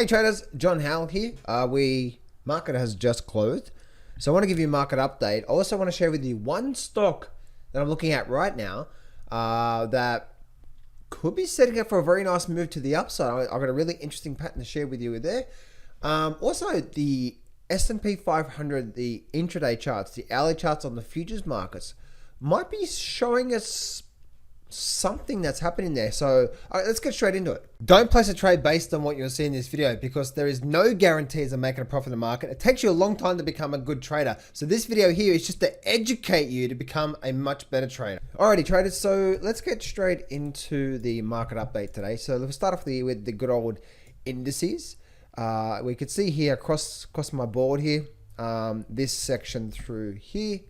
Hey traders, John Howell here. Market has just closed, so I want to give you a market update. I also want to share with you one stock that I'm looking at right now that could be setting up for a very nice move to the upside. I've got a really interesting pattern to share with you there. Also, the S&P 500, the intraday charts, the hourly charts on the futures markets might be showing us something that's happening there. So all right, let's get straight into it. Don't place a trade based on what you'll see in this video because there is no guarantees of making a profit in the market. It takes you a long time to become a good trader. So this video here is just to educate you to become a much better trader. Alrighty traders, so let's get straight into the market update today. So let's start off with the good old indices. We could see here across my board here, this section through here.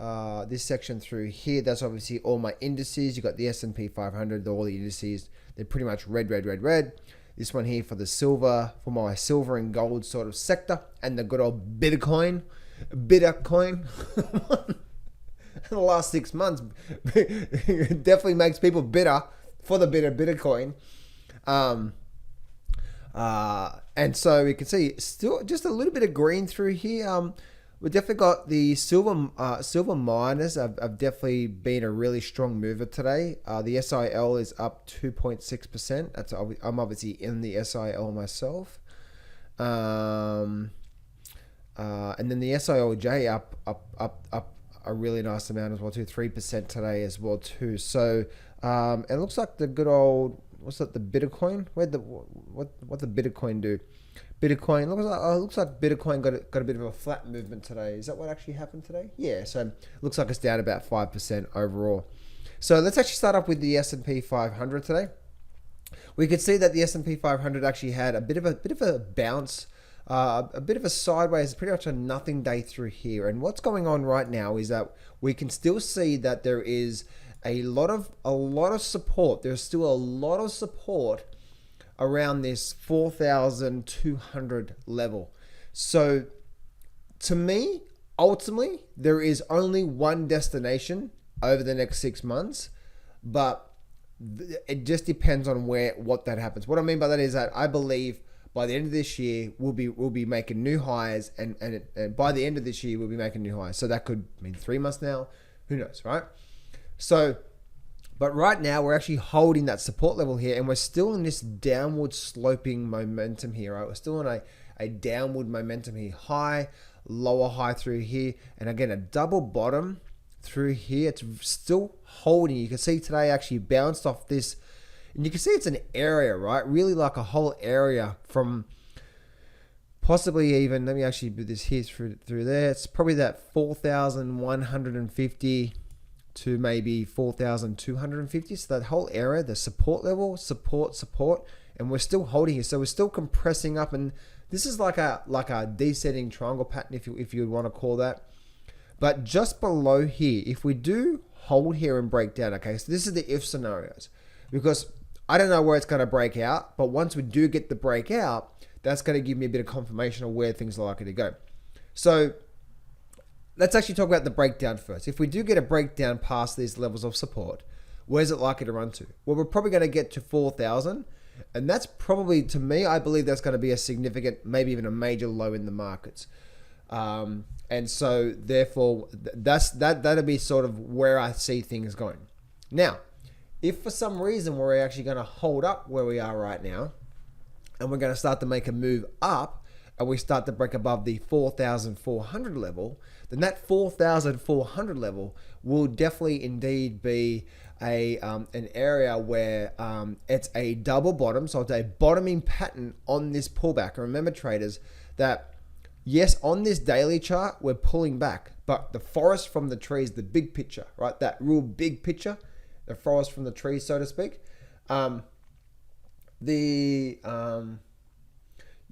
That's obviously all my indices. You got the S&P 500, all the indices. They're pretty much red. This one here for the silver, for my silver and gold sort of sector, and the good old Bitcoin. In the last 6 months, it definitely makes people bitter for the Bitcoin. And so we can see still just a little bit of green through here. We've definitely got the silver miners have definitely been a really strong mover today. The SIL is up 2.6%. I'm obviously in the SIL myself. And then the SILJ up a really nice amount as well too, 3% today as well too. So it looks like the good old, what's that, the Bitcoin? What the Bitcoin do? Bitcoin looks like Bitcoin got a bit of a flat movement today. Is that what actually happened today? Yeah, so it looks like it's down about 5% overall. So let's actually start up with the S&P 500 today. We could see that the S&P 500 actually had a bit of a bounce, a bit of a sideways, pretty much a nothing day through here. And what's going on right now is that we can still see that there is a lot of support. There's still a lot of support around this 4,200 level. So to me, ultimately, there is only one destination over the next 6 months, but it just depends on what that happens. What I mean by that is that I believe by the end of this year, we'll be making new highs, and by the end of this year, we'll be making new highs. So that could mean 3 months now, who knows, right? So, but right now, we're actually holding that support level here, and we're still in this downward sloping momentum here, right? We're still in a downward momentum here. High, lower high through here, and again, a double bottom through here. It's still holding. You can see today actually bounced off this, and you can see it's an area, right? Really like a whole area from possibly even, let me actually do this here through there. It's probably that 4,150 to maybe 4,250. So that whole area, the support level, support, and we're still holding here. So we're still compressing up, and this is like a descending triangle pattern, if you would want to call that. But just below here, if we do hold here and break down, okay, so this is the if scenarios, because I don't know where it's going to break out, but once we do get the breakout, that's going to give me a bit of confirmation of where things are likely to go. So let's actually talk about the breakdown first. If we do get a breakdown past these levels of support, where's it likely to run to? Well, we're probably going to get to 4,000. And that's probably, to me, I believe that's going to be a significant, maybe even a major low in the markets. And so therefore, that'll be sort of where I see things going. Now, if for some reason we're actually going to hold up where we are right now, and we're going to start to make a move up, and we start to break above the 4,400 level, then that 4,400 level will definitely indeed be an area where it's a double bottom. So it's a bottoming pattern on this pullback. And remember, traders, that yes, on this daily chart, we're pulling back, but the forest from the trees, the big picture, right? That real big picture, the forest from the trees, so to speak.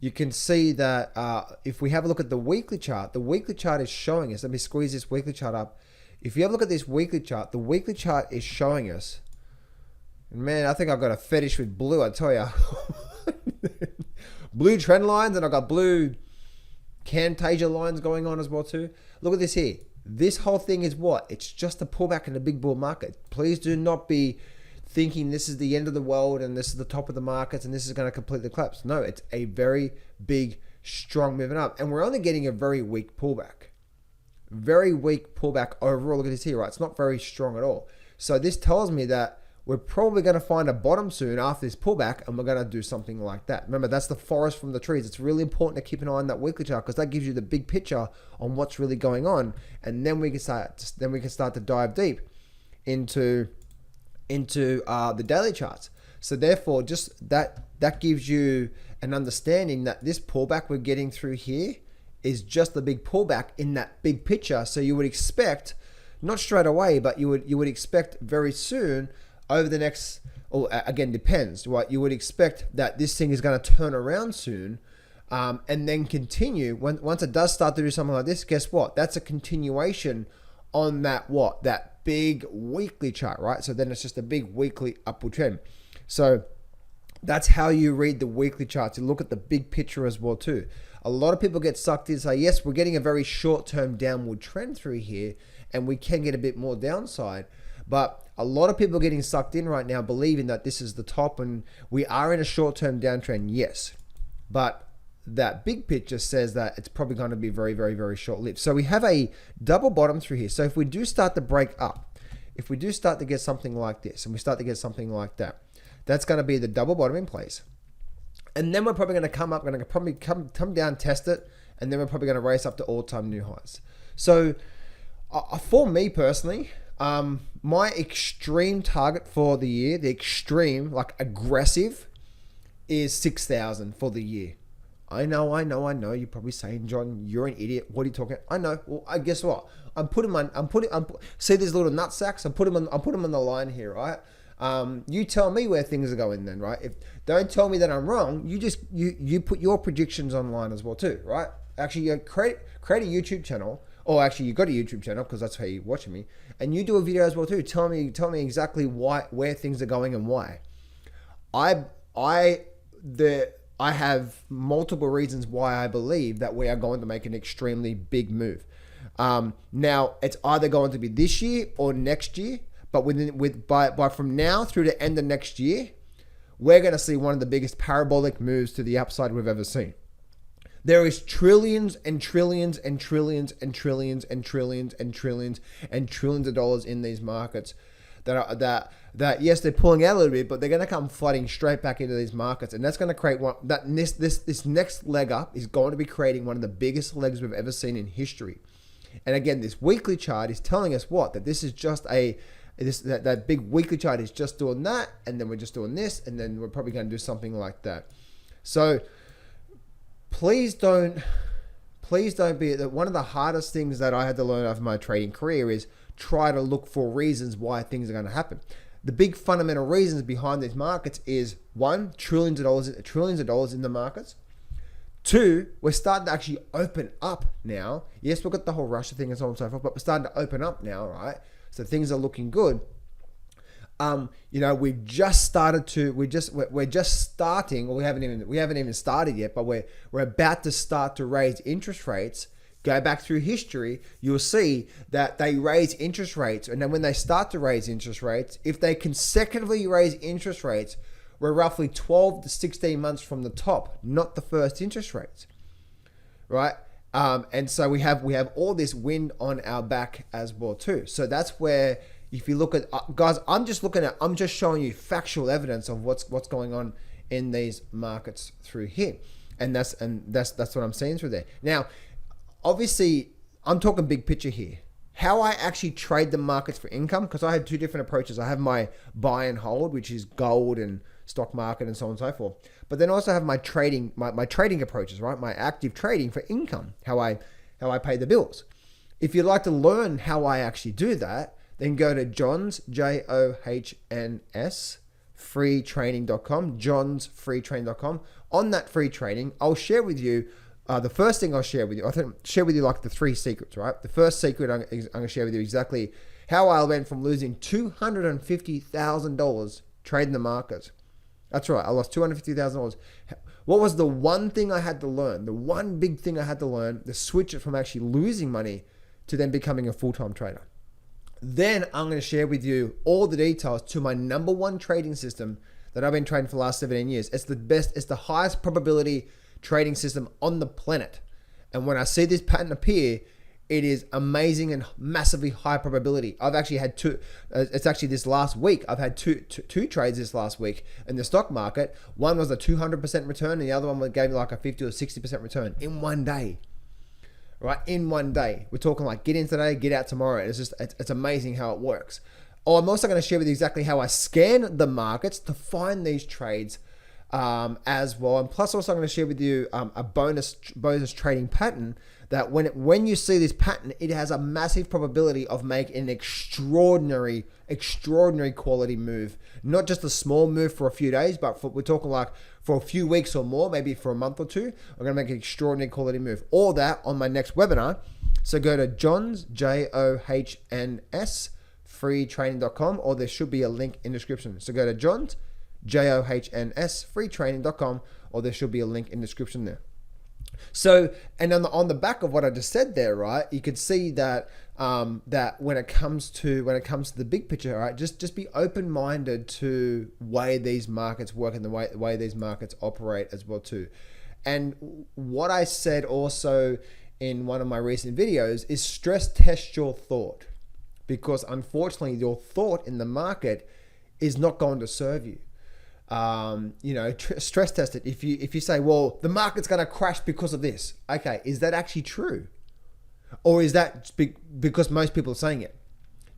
You can see that if we have a look at the weekly chart is showing us, let me squeeze this weekly chart up. If you have a look at this weekly chart, the weekly chart is showing us, and man, I think I've got a fetish with blue, I tell you. Blue trend lines, and I've got blue Camtasia lines going on as well too. Look at this here. This whole thing is what? It's just a pullback in the big bull market. Please do not be thinking this is the end of the world and this is the top of the markets and this is going to completely collapse. No, it's a very big, strong moving up. And we're only getting a very weak pullback. Very weak pullback overall. Look at this here, right? It's not very strong at all. So this tells me that we're probably going to find a bottom soon after this pullback, and we're going to do something like that. Remember, that's the forest from the trees. It's really important to keep an eye on that weekly chart because that gives you the big picture on what's really going on, and then we can start to dive deep into the daily charts. So therefore, just that gives you an understanding that this pullback we're getting through here is just the big pullback in that big picture. So you would expect, not straight away, but you would expect very soon over the next, or again, depends, right? You would expect that this thing is going to turn around soon and then continue. Once it does start to do something like this, guess what? That's a continuation on that big weekly chart, right? So then it's just a big weekly upward trend. So that's how you read the weekly charts. You look at the big picture as well too. A lot of people get sucked in and say, yes, we're getting a very short-term downward trend through here and we can get a bit more downside. But a lot of people are getting sucked in right now believing that this is the top and we are in a short-term downtrend, yes. But that big picture says that it's probably going to be very, very, very short-lived. So we have a double bottom through here. So if we do start to break up, if we do start to get something like this and we start to get something like that, that's going to be the double bottom in place. And then we're probably going to come up, going to probably come down, test it, and then we're probably going to race up to all-time new highs. So for me personally, my extreme target for the year, the extreme, like aggressive, is 6,000 for the year. I know. You're probably saying, John, you're an idiot. What are you talking? I know. Well, I guess what? See these little nut sacks? I'm putting them on the line here, right? You tell me where things are going then, right? Don't tell me that I'm wrong. You put your predictions online as well too, right? Actually, you create a YouTube channel, or actually you got a YouTube channel because that's how you're watching me, and you do a video as well too. Tell me exactly where things are going and why. I have multiple reasons why I believe that we are going to make an extremely big move. Now it's either going to be this year or next year. But by from now through the end of next year, we're going to see one of the biggest parabolic moves to the upside we've ever seen. There is trillions and trillions and trillions and trillions and trillions and trillions and trillions of dollars in these markets that yes, they're pulling out a little bit, but they're going to come flooding straight back into these markets, and that's going to create this next leg up is going to be creating one of the biggest legs we've ever seen in history. And again, this weekly chart is telling us that this is just that big weekly chart is just doing that, and then we're just doing this, and then we're probably going to do something like that. So please don't be that. One of the hardest things that I had to learn over my trading career is try to look for reasons why things are going to happen. The big fundamental reasons behind these markets is one, trillions of dollars in the markets. Two, we're starting to actually open up now. Yes, we've got the whole Russia thing and so on and so forth, but we're starting to open up now, right? So things are looking good. We're just starting, or we haven't even started yet, but we're about to start to raise interest rates. Go back through history, you'll see that they raise interest rates, and then when they start to raise interest rates, if they consecutively raise interest rates, we're roughly 12 to 16 months from the top, not the first interest rates, right? And so we have all this wind on our back as well too. So that's where, if you look at guys, I'm just showing you factual evidence of what's going on in these markets through here, and that's what I'm seeing through there. Now, obviously, I'm talking big picture here. How I actually trade the markets for income, because I have two different approaches. I have my buy and hold, which is gold and stock market and so on and so forth. But then also have my trading, my trading approaches, right? My active trading for income, how I pay the bills. If you'd like to learn how I actually do that, then go to Johns, JOHNS, freetraining.com, johnsfreetraining.com. On that free training, I'll share with you, the first thing I'll share with you, like the 3 secrets, right? The first secret I'm going to share with you exactly how I went from losing $250,000 trading the markets. That's right, I lost $250,000. What was the one thing I had to learn? The one big thing I had to learn, to switch it from actually losing money to then becoming a full-time trader. Then I'm going to share with you all the details to my number one trading system that I've been trading for the last 17 years. It's the best, it's the highest probability trading system on the planet. And when I see this pattern appear, it is amazing and massively high probability. I've actually had two, it's actually this last week, I've had two trades this last week in the stock market. One was a 200% return and the other one gave me like a 50 or 60% return in one day. Right, in one day. We're talking like get in today, get out tomorrow. It's amazing how it works. Oh, I'm also going to share with you exactly how I scan the markets to find these trades as well. And plus also I'm going to share with you a bonus trading pattern that when you see this pattern, it has a massive probability of making an extraordinary quality move. Not just a small move for a few days, but we're talking like for a few weeks or more, maybe for a month or two, I'm going to make an extraordinary quality move. All that on my next webinar. So go to Johns, JOHNS, freetraining.com, or there should be a link in the description. So go to Johns, JOHNS, freetraining.com, or there should be a link in the description there. So, and on the back of what I just said there, right, you could see that that when it comes to the big picture, right, just be open-minded to way these markets work and the way these markets operate as well too. And what I said also in one of my recent videos is stress test your thought, because unfortunately your thought in the market is not going to serve you. Stress test it. If you say, well, the market's going to crash because of this. Okay, is that actually true? Or is that because most people are saying it?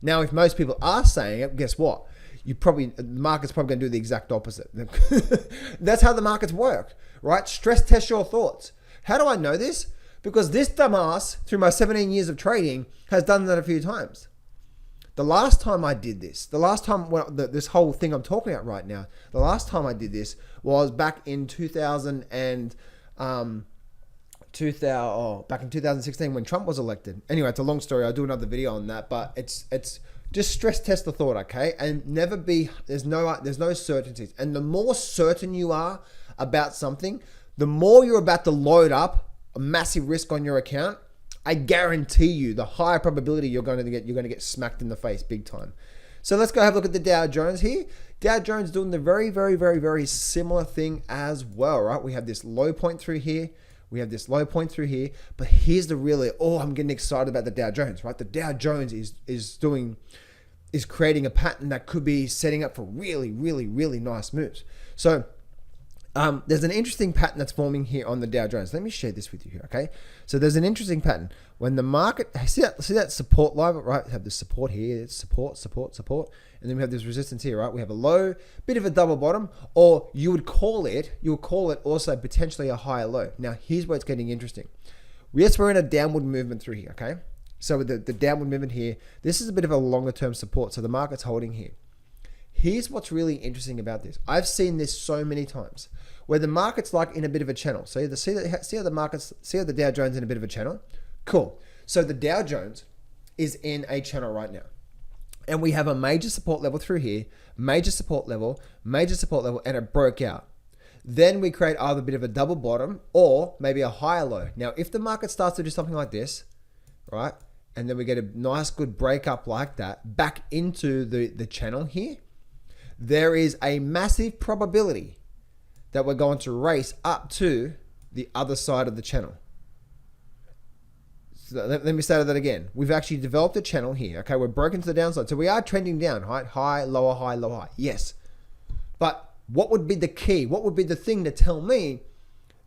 Now, if most people are saying it, guess what? The market's probably going to do the exact opposite. That's how the markets work, right? Stress test your thoughts. How do I know this? Because this dumbass, through my 17 years of trading, has done that a few times. The last time I did this, this whole thing I'm talking about right now, the last time I did this was back in 2016 when Trump was elected. Anyway, it's a long story. I'll do another video on that, but it's just stress test the thought, okay? And there's no certainties. And the more certain you are about something, the more you're about to load up a massive risk on your account. I guarantee you, the higher probability you're going to get smacked in the face big time. So let's go have a look at the Dow Jones here. Dow Jones doing the very, very, very, very similar thing as well, right? We have this low point through here. We have this low point through here. But here's the I'm getting excited about the Dow Jones, right? The Dow Jones is creating a pattern that could be setting up for really, really, really nice moves. So there's an interesting pattern that's forming here on the Dow Jones. Let me share this with you here, okay? So there's an interesting pattern. When the market, see that support line, right? We have this support here, it's support, and then we have this resistance here, right? We have a low, bit of a double bottom, or you would call it also potentially a higher low. Now, here's where it's getting interesting. Yes, we're in a downward movement through here, okay? So with the downward movement here, this is a bit of a longer term support, so the market's holding here. Here's what's really interesting about this. I've seen this so many times where the market's like in a bit of a channel. So you see how the Dow Jones in a bit of a channel? Cool. So the Dow Jones is in a channel right now. And we have a major support level through here, major support level, and it broke out. Then we create either a bit of a double bottom or maybe a higher low. Now, if the market starts to do something like this, right, and then we get a nice good breakup like that back into the channel here, there is a massive probability that we're going to race up to the other side of the channel. So let me say that again. We've actually developed a channel here. Okay, we're broken to the downside. So we are trending down, right? High, lower, high, lower, high. Yes. But what would be the key? What would be the thing to tell me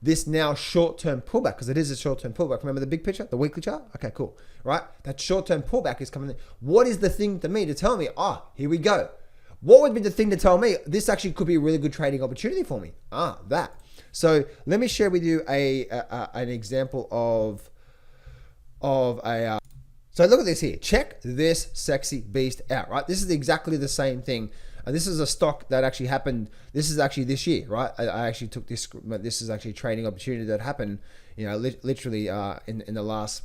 this now short-term pullback? Because it is a short-term pullback. Remember the big picture, the weekly chart? Okay, cool. Right? That short-term pullback is coming in. What is the thing to me to tell me, here we go. What would be the thing to tell me this actually could be a really good trading opportunity for me? That. So let me share with you an example of a. So look at this here. Check this sexy beast out, right? This is exactly the same thing. This is a stock that actually happened. This is actually this year, right? I actually took this. This is actually a trading opportunity that happened, literally in the last.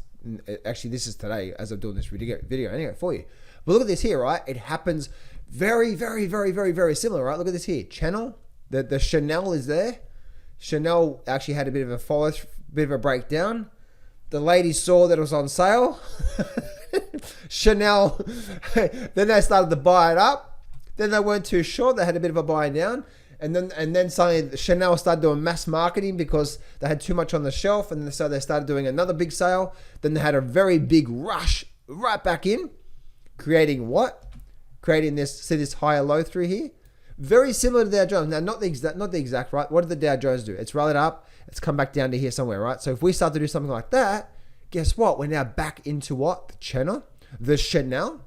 Actually, this is today as I'm doing this video anyway for you. But look at this here, right? It happens very, very, very, very, very similar, right? Look at this here. Channel. The Chanel is there. Chanel actually had a bit of a breakdown. The lady saw that it was on sale. Chanel, then they started to buy it up. Then they weren't too sure. They had a bit of a buy down. And then suddenly Chanel started doing mass marketing because they had too much on the shelf. And so they started doing another big sale. Then they had a very big rush right back in, creating what? Creating this, see this higher low through here? Very similar to the Dow Jones. Now, not the exact, right? What did the Dow Jones do? It's rallied up. It's come back down to here somewhere, right? So if we start to do something like that, guess what? We're now back into what? The Chanel.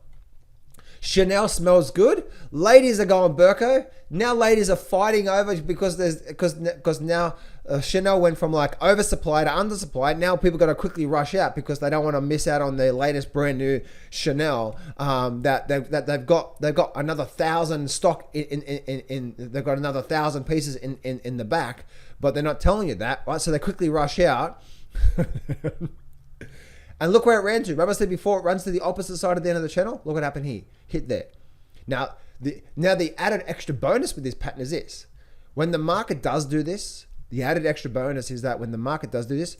Chanel smells good. Ladies are going Burko. Now ladies are fighting over because now Chanel went from like oversupply to undersupply. Now people got to quickly rush out because they don't want to miss out on their latest brand new Chanel. That they've got another 1,000 stock in they've got another 1,000 pieces in the back, but they're not telling you that, right? So they quickly rush out. And look where it ran to. Remember I said before, it runs to the opposite side of the end of the channel. Look what happened here. Hit there. Now the added extra bonus with this pattern is this. When the market does do this, the added extra bonus is that when the market does do this,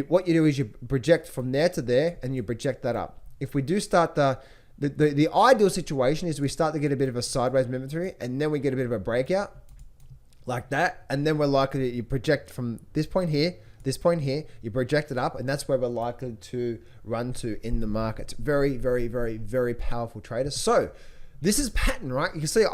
what you do is you project from there to there and you project that up. If we do start the ideal situation is we start to get a bit of a sideways movement through and then we get a bit of a breakout like that. And then we're likely to you project from this point here, you project it up, and that's where we're likely to run to in the market. Very, very, very, very powerful traders. So this is pattern, right? You can see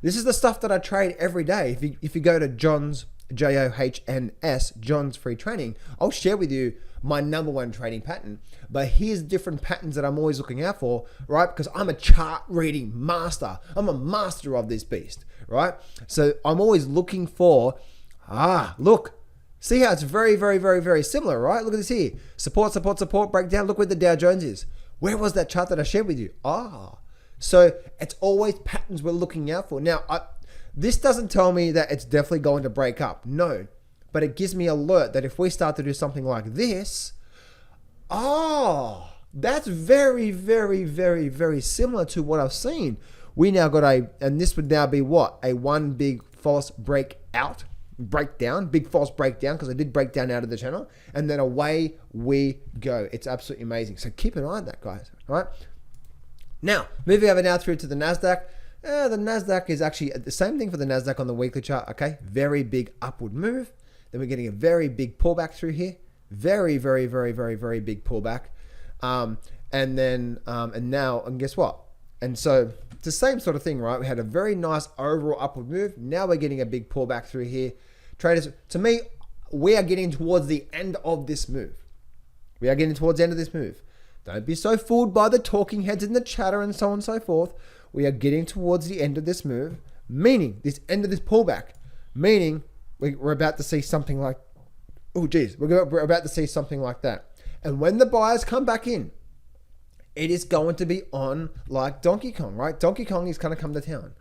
this is the stuff that I trade every day. If you go to John's, Johns, John's free training, I'll share with you my number one trading pattern. But here's different patterns that I'm always looking out for, right? Because I'm a chart reading master. I'm a master of this beast, right? So I'm always looking for, look. See how it's very, very, very, very similar, right? Look at this here. Support, support, support, breakdown. Look where the Dow Jones is. Where was that chart that I shared with you? So it's always patterns we're looking out for. Now, this doesn't tell me that it's definitely going to break up. No. But it gives me alert that if we start to do something like this, that's very, very, very, very similar to what I've seen. We now got and this would now be what? A one big false breakdown, big false breakdown, because I did break down out of the channel, and then away we go. It's absolutely amazing. So keep an eye on that, guys. All right. Now, moving over now through to the Nasdaq. The Nasdaq is actually the same thing for the Nasdaq on the weekly chart. Okay, very big upward move. Then we're getting a very big pullback through here. Very, very, very, very, very big pullback. And guess what? And so it's the same sort of thing, right? We had a very nice overall upward move. Now we're getting a big pullback through here. Traders, to me, we are getting towards the end of this move. Don't be so fooled by the talking heads in the chatter and so on and so forth. We are getting towards the end of this move, meaning this end of this pullback, meaning we're about to see something like, we're about to see something like that. And when the buyers come back in, it is going to be on like Donkey Kong, right? Donkey Kong is going to come to town.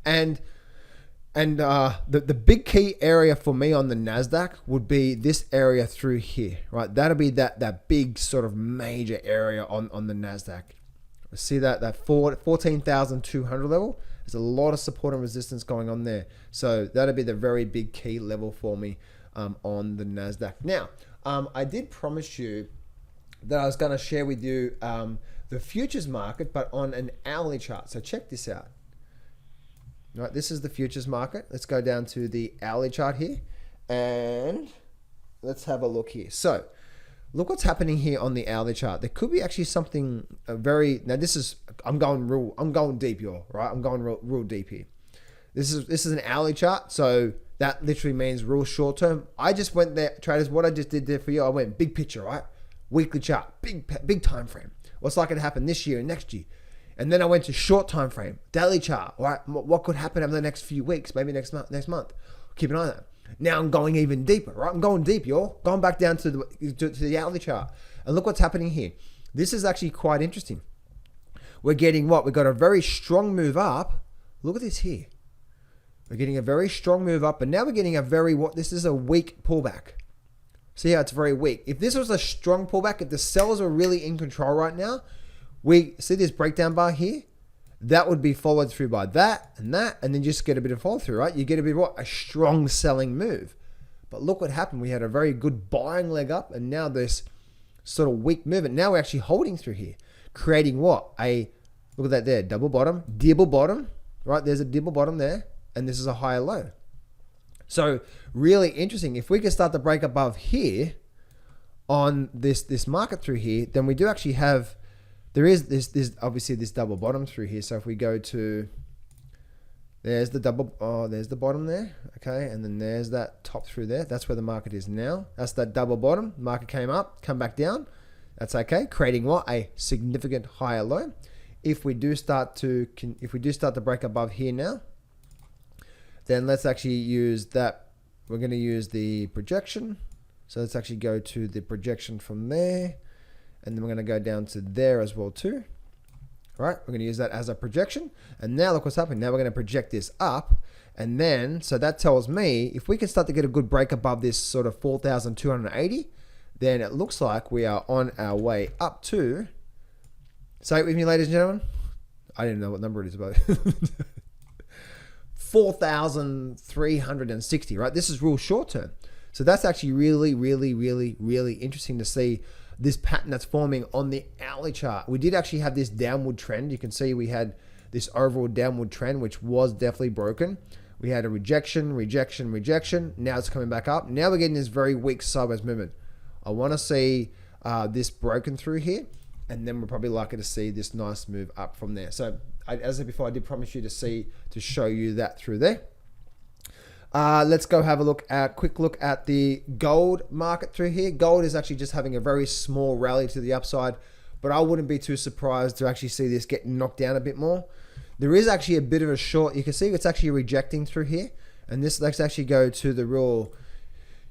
And the big key area for me on the Nasdaq would be this area through here, right? That'll be that big sort of major area on the Nasdaq. See that 14,200 level? There's a lot of support and resistance going on there. So that'll be the very big key level for me on the Nasdaq. Now, I did promise you that I was going to share with you the futures market, but on an hourly chart. So check this out. All right, this is the futures market. Let's go down to the hourly chart here and let's have a look here. So look what's happening here on the hourly chart. There could be actually something now this is, I'm going deep, y'all, right? I'm going real deep here. This is an hourly chart. So that literally means real short term. I just went there, traders, what I just did there for you, I went big picture, right? Weekly chart, big time frame. What's likely to happen this year and next year? And then I went to short time frame, daily chart, right? What could happen over the next few weeks, maybe next month. Keep an eye on that. Now I'm going even deeper, right? I'm going deep, y'all. Going back down to the hourly chart. And look what's happening here. This is actually quite interesting. We're getting what? We've got a very strong move up. Look at this here. We're getting a very strong move up, and now we're getting this is a weak pullback. See how it's very weak. If this was a strong pullback, if the sellers were really in control right now, we see this breakdown bar here, that would be followed through by that, and then just get a bit of follow through, right? You get a bit of what? A strong selling move. But look what happened. We had a very good buying leg up, and now this sort of weak movement. Now we're actually holding through here. creating what? Look at that there, double bottom, right? There's a dibble bottom there, and this is a higher low. So really interesting. If we can start to break above here on this market through here, then we do actually have, there is this obviously this double bottom through here. So if we go to, there's the there's the bottom there, okay, and then there's that top through there. That's where the market is now. That's that double bottom. Market came up, come back down. That's okay, creating what? A significant higher low. If we do start to break above here now, then let's actually use that. We're going to use the projection. So let's actually go to the projection from there, and then we're going to go down to there as well too. All right, we're going to use that as a projection. And now look what's happening. Now we're going to project this up. And then, so that tells me if we can start to get a good break above this sort of 4,280, then it looks like we are on our way up to, say it with me, ladies and gentlemen. I didn't know what number it is, but 4,360, right? This is real short term. So that's actually really, really, really, really interesting to see this pattern that's forming on the hourly chart. We did actually have this downward trend. You can see we had this overall downward trend, which was definitely broken. We had a rejection. Now it's coming back up. Now we're getting this very weak sideways movement. I want to see this broken through here, and then we're probably likely to see this nice move up from there. So as I said before, I did promise you to show you that through there. Let's go have a quick look at the gold market through here. Gold is actually just having a very small rally to the upside, but I wouldn't be too surprised to actually see this get knocked down a bit more. There is actually a bit of a short. You can see it's actually rejecting through here, and this, let's actually go to the real.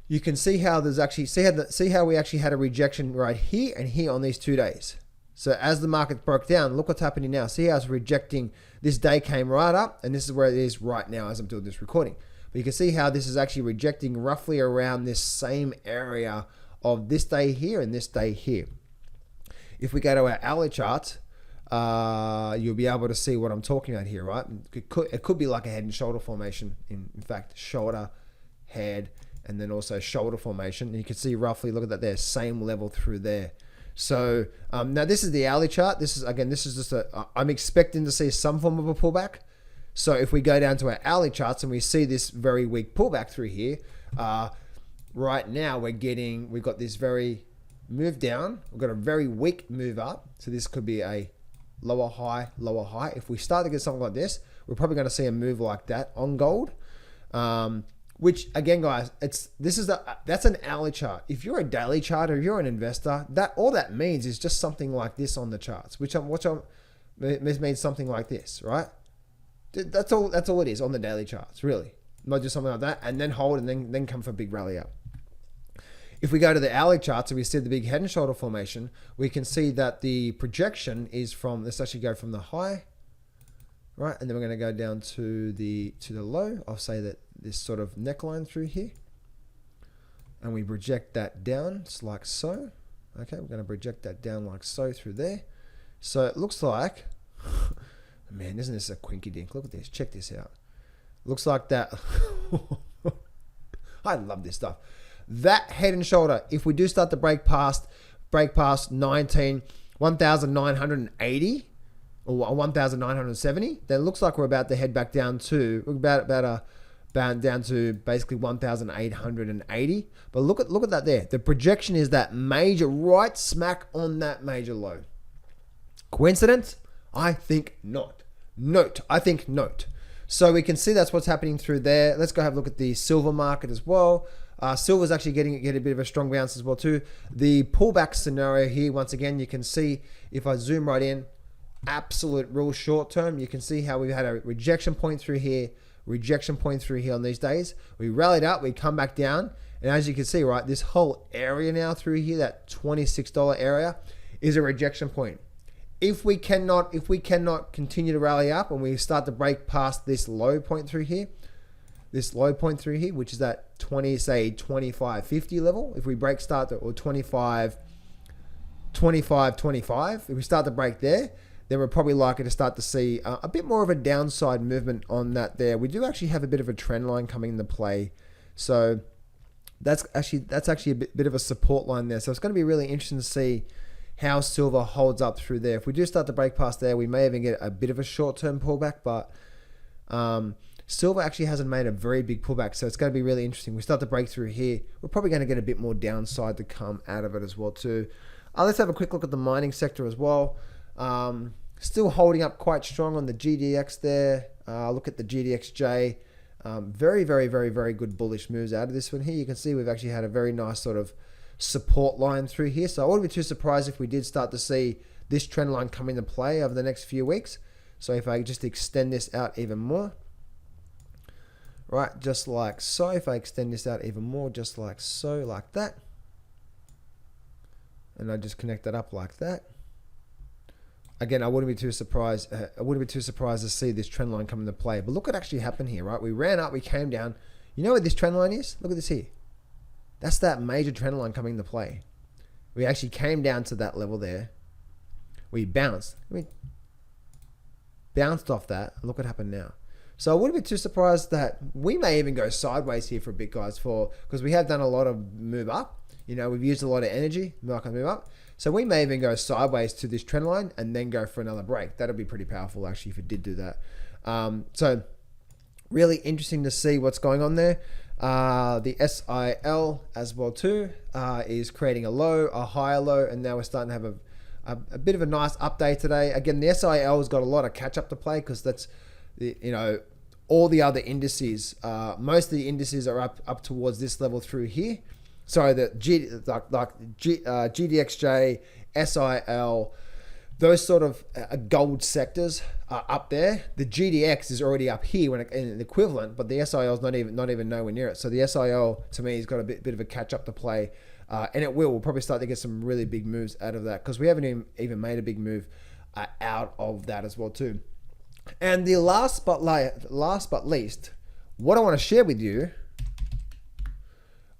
You can see how there's actually see how we actually had a rejection right here and here on these 2 days. So as the market broke down, look what's happening now. See how it's rejecting. This day came right up, and this is where it is right now as I'm doing this recording. But you can see how this is actually rejecting roughly around this same area of this day here and this day here. If we go to our hourly chart, you'll be able to see what I'm talking about here, right? It could be like a head and shoulder formation. In fact, shoulder, head, and then also shoulder formation. And you can see roughly, look at that there, same level through there. So now this is the hourly chart. This is just I'm expecting to see some form of a pullback. So if we go down to our hourly charts and we see this very weak pullback through here, right now we've got this very move down. We've got a very weak move up. So this could be a lower high. If we start to get something like this, we're probably going to see a move like that on gold. Which again, guys, that's an hourly chart. If you're a daily charter, if you're an investor, all that means is just something like this on the charts, which means something like this, right? That's all it is on the daily charts, really. Not just something like that, and then hold, and then come for a big rally up. If we go to the hourly charts and we see the big head and shoulder formation, we can see that the projection is from, let's actually go from the high, right? And then we're going to go down to the low. I'll say that this sort of neckline through here. And we project that down, it's like so. Okay, we're going to project that down like so through there. So it looks like, man, isn't this a quinky dink? Look at this. Check this out. Looks like that. I love this stuff. That head and shoulder, if we do start to break past 1,980 or 1,970, then it looks like we're about to head back down to down to basically 1,880. But look at that there. The projection is that major, right smack on that major low. Coincidence? I think not. Note. So we can see that's what's happening through there. Let's go have a look at the silver market as well. Silver's actually getting a bit of a strong bounce as well too. The pullback scenario here, once again, you can see if I zoom right in, absolute real short term, you can see how we've had a rejection point through here on these days. We rallied up, we come back down, and as you can see, right, this whole area now through here, that $26 area, is a rejection point. If we cannot continue to rally up and we start to break past this low point through here, which is that 25.50 level, if we break or 25.25, if we start to break there, then we're probably likely to start to see a bit more of a downside movement on that there. We do actually have a bit of a trend line coming into play. So that's actually a bit of a support line there. So it's going to be really interesting to see how silver holds up through there. If we do start to break past there, we may even get a bit of a short-term pullback, but silver actually hasn't made a very big pullback, so it's going to be really interesting. We start to break through here, we're probably going to get a bit more downside to come out of it as well too. Let's have a quick look at the mining sector as well. Still holding up quite strong on the GDX there. Look at the GDXJ. Very, very, very, very good bullish moves out of this one here. You can see we've actually had a very nice sort of support line through here. So I wouldn't be too surprised if we did start to see this trend line come into play over the next few weeks. So if I just extend this out even more, right, just like so. If I extend this out even more, just like so, like that. And I just connect that up like that. Again, I wouldn't be too surprised. To see this trend line come into play. But look what actually happened here, right? We ran up, we came down. You know what this trend line is? Look at this here. That's that major trend line coming into play. We actually came down to that level there. We bounced. We bounced off that. Look what happened now. So I wouldn't be too surprised that we may even go sideways here for a bit, guys, because we have done a lot of move up. You know, we've used a lot of energy, not going to move up. So we may even go sideways to this trend line and then go for another break. That'll be pretty powerful, actually, if it did do that. So really interesting to see what's going on there. The SIL as well too is creating a low, a higher low, and now we're starting to have a bit of a nice update today. Again, the SIL has got a lot of catch up to play because that's, you know, all the other indices, most of the indices are up towards this level through here. Sorry, the GDXJ, SIL, those sort of gold sectors are up there. The GDX is already up here in the equivalent, but the SIL is not even nowhere near it. So the SIL to me has got a bit of a catch up to play, and we'll probably start to get some really big moves out of that because we haven't even made a big move out of that as well too. And the last but least, what I want to share with you.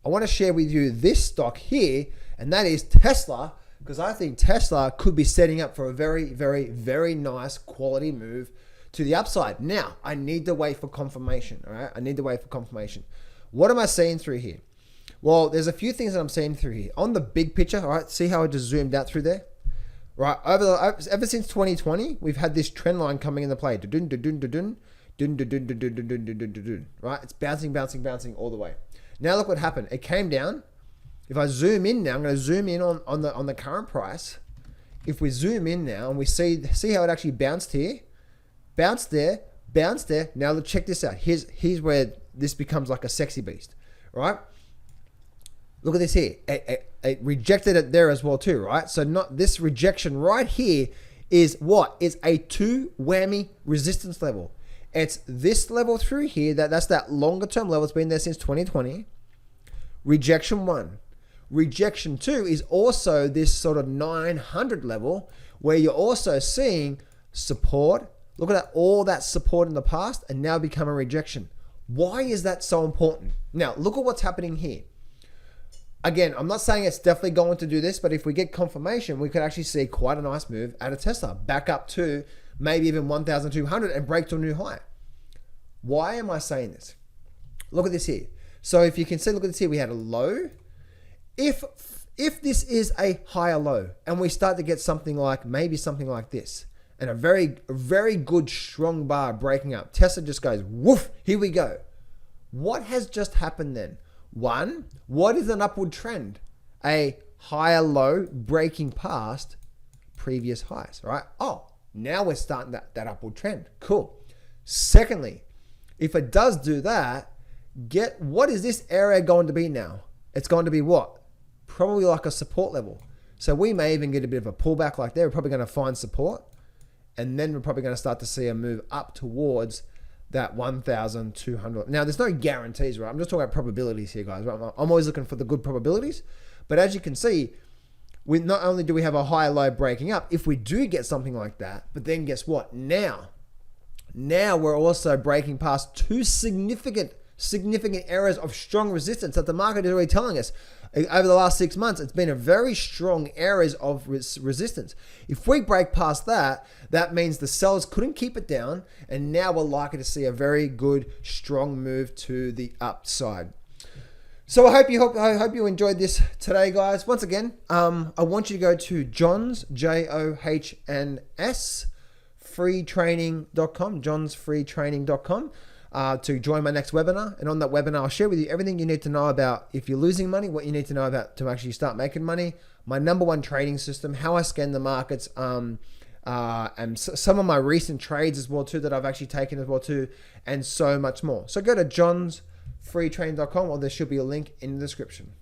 I want to share with you this stock here, and that is Tesla, because I think Tesla could be setting up for a very, very, very nice quality move to the upside. Now, I need to wait for confirmation, all right? I need to wait for confirmation. What am I seeing through here? Well, there's a few things that I'm seeing through here. On the big picture, all right, see how I just zoomed out through there? Right, ever since 2020, we've had this trend line coming into play. Right, it's bouncing all the way. Now look what happened. It came down. If I zoom in now, I'm going to zoom in on the current price. If we zoom in now and we see how it actually bounced here, bounced there. Now let's check this out. Here's where this becomes like a sexy beast, right? Look at this here. It rejected it there as well too, right? So not this rejection right here is what? It's a 2 whammy resistance level. It's this level through here, that's that longer term level. It's been there since 2020. Rejection 1. Rejection 2 is also this sort of 900 level where you're also seeing support. Look at that, all that support in the past and now become a rejection. Why is that so important? Now, look at what's happening here. Again, I'm not saying it's definitely going to do this, but if we get confirmation, we could actually see quite a nice move out of Tesla back up to maybe even 1,200 and break to a new high. Why am I saying this? Look at this here. So if you can see, look at this here, we had a low. If this is a higher low and we start to get something like this and a very, very good strong bar breaking up, Tesla just goes, woof, here we go. What has just happened then? One, what is an upward trend? A higher low breaking past previous highs, right? Oh, now we're starting that upward trend. Cool. Secondly, if it does do that, what is this area going to be now? It's going to be what? Probably like a support level. So we may even get a bit of a pullback like there. We're probably going to find support. And then we're probably going to start to see a move up towards that 1,200. Now, there's no guarantees, right? I'm just talking about probabilities here, guys. Right? I'm always looking for the good probabilities. But as you can see, not only do we have a higher low breaking up, if we do get something like that, but then guess what? Now we're also breaking past 2 significant areas of strong resistance that the market is already telling us. Over the last 6 months, it's been a very strong areas of resistance. If we break past that, that means the sellers couldn't keep it down, and now we're likely to see a very good, strong move to the upside. So I hope you enjoyed this today, guys. Once again, I want you to go to Johns, JOHNS, freetraining.com, johnsfreetraining.com, to join my next webinar. And on that webinar, I'll share with you everything you need to know about if you're losing money, what you need to know about to actually start making money, my #1 trading system, how I scan the markets, and some of my recent trades as well too that I've actually taken as well too, and so much more. So go to johnsfreetraining.com, or there should be a link in the description.